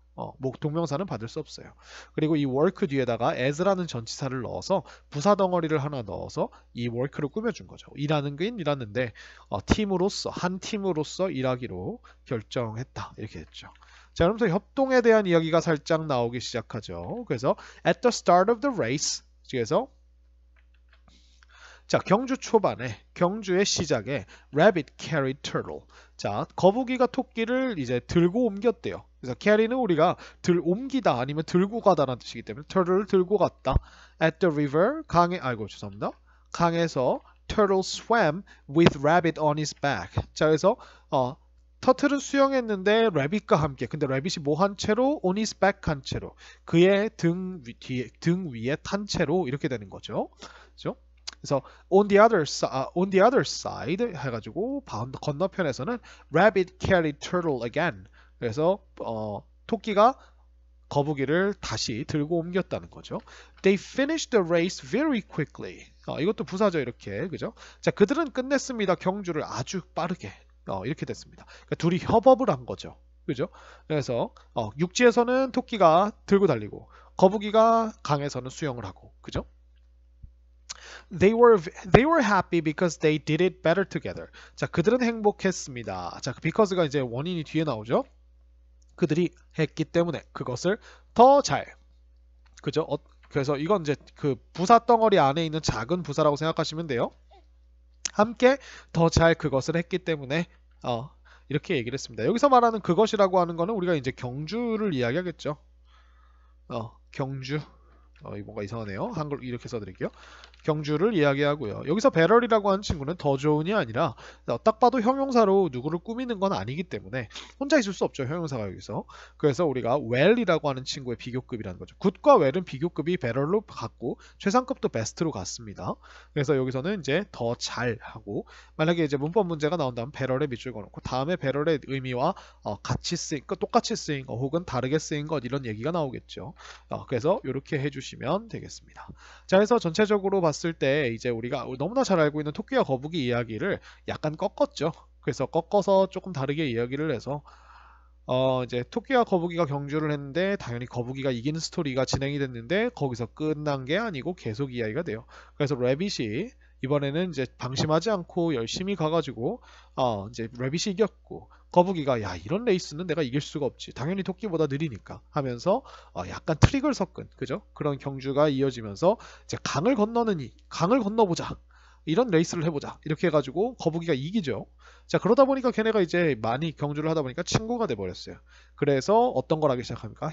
동명사는 받을 수 없어요. 그리고 이 work 뒤에다가 as라는 전치사를 넣어서 부사 덩어리를 하나 넣어서 이 work를 꾸며준 거죠. 일하는 건 일하는데 한 팀으로서 일하기로 결정했다. 이렇게 됐죠. 자, 그러면서 협동에 대한 이야기가 살짝 나오기 시작하죠. 그래서 at the start of the race, 그래서 자, 경주의 시작에 rabbit carried turtle. 자, 거북이가 토끼를 이제 들고 옮겼대요. 그래서 carry는 우리가 옮기다 아니면 들고 가다라는 뜻이기 때문에 turtle를 들고 갔다. At the river, 죄송합니다. 강에서 turtle swam with rabbit on his back. 자, 그래서 터틀은 수영했는데 rabbit과 함께. 근데 rabbit이 뭐 한 채로? on his back 한 채로. 그의 등 위에 탄 채로 이렇게 되는 거죠. 그죠? 그래서 on the other side 해가지고 건너편에서는 rabbit carried turtle again. 그래서 토끼가 거북이를 다시 들고 옮겼다는 거죠. They finished the race very quickly. 이것도 부사죠, 이렇게. 그죠? 자, 그들은 끝냈습니다. 경주를 아주 빠르게. 이렇게 됐습니다. 그러니까 둘이 협업을 한 거죠. 그죠? 그래서 육지에서는 토끼가 들고 달리고 거북이가 강에서는 수영을 하고. 그죠? They were happy because they did it better together. 자, 그들은 행복했습니다. 자, because가 이제 원인이 뒤에 나오죠. 그들이 했기 때문에 그것을 더 잘. 그죠? 그래서 이건 이제 그 부사 덩어리 안에 있는 작은 부사라고 생각하시면 돼요. 함께 더 잘 그것을 했기 때문에 이렇게 얘기를 했습니다. 여기서 말하는 그것이라고 하는 거는 우리가 이제 경주를 이야기하겠죠. 경주. 뭔가 이상하네요. 한글 이렇게 써드릴게요. 경주를 이야기하고요. 여기서 better이라고 하는 친구는 더 좋은이 아니라 딱 봐도 형용사로 누구를 꾸미는 건 아니기 때문에 혼자 있을 수 없죠. 형용사가 여기서. 그래서 우리가 well이라고 하는 친구의 비교급이라는 거죠. good과 well은 비교급이 better로 같고 최상급도 best로 같습니다. 그래서 여기서는 이제 더 잘하고 만약에 이제 문법 문제가 나온다면 better에 밑줄 그어놓고 다음에 better의 의미와 같이 쓰인 것, 똑같이 쓰인 것 혹은 다르게 쓰인 것 이런 얘기가 나오겠죠. 그래서 이렇게 해주시면 되겠습니다. 자, 그래서 전체적으로 봤을 때 이제 우리가 너무나 잘 알고 있는 토끼와 거북이 이야기를 약간 꺾었죠. 그래서 꺾어서 조금 다르게 이야기를 해서 이제 토끼와 거북이가 경주를 했는데 당연히 거북이가 이기는 스토리가 진행이 됐는데 거기서 끝난 게 아니고 계속 이야기가 돼요. 그래서 레빗이 이번에는 이제 방심하지 않고 열심히 가가지고 이제 레빗이 이겼고 거북이가 야 이런 레이스는 내가 이길 수가 없지 당연히 토끼보다 느리니까 하면서 약간 트릭을 섞은 그죠? 그런 경주가 이어지면서 이제 강을 건너보자 이런 레이스를 해보자 이렇게 해가지고 거북이가 이기죠. 자, 그러다 보니까 걔네가 이제 많이 경주를 하다 보니까 친구가 돼버렸어요. 그래서 어떤 걸 하기 시작합니까?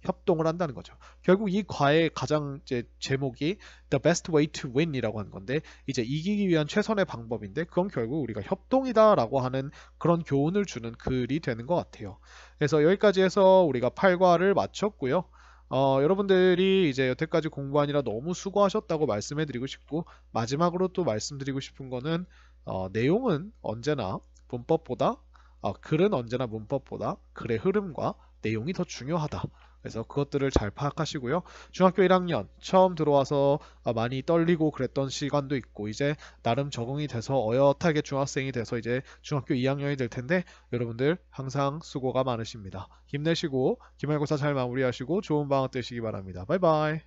협동을 한다는 거죠. 결국 이 과의 가장 이제 제목이 The Best Way to Win 이라고 하는 건데 이제 이기기 위한 최선의 방법인데 그건 결국 우리가 협동이다 라고 하는 그런 교훈을 주는 글이 되는 것 같아요. 그래서 여기까지 해서 우리가 8과를 마쳤고요. 여러분들이 이제 여태까지 공부하느라 너무 수고하셨다고 말씀해드리고 싶고 마지막으로 또 말씀드리고 싶은 거는 내용은 언제나 문법보다 글은 언제나 문법보다 글의 흐름과 내용이 더 중요하다. 그래서 그것들을 잘 파악하시고요. 중학교 1학년 처음 들어와서 많이 떨리고 그랬던 시간도 있고 이제 나름 적응이 돼서 어엿하게 중학생이 돼서 이제 중학교 2학년이 될 텐데 여러분들 항상 수고가 많으십니다. 힘내시고 기말고사 잘 마무리하시고 좋은 방학 되시기 바랍니다. 바이바이.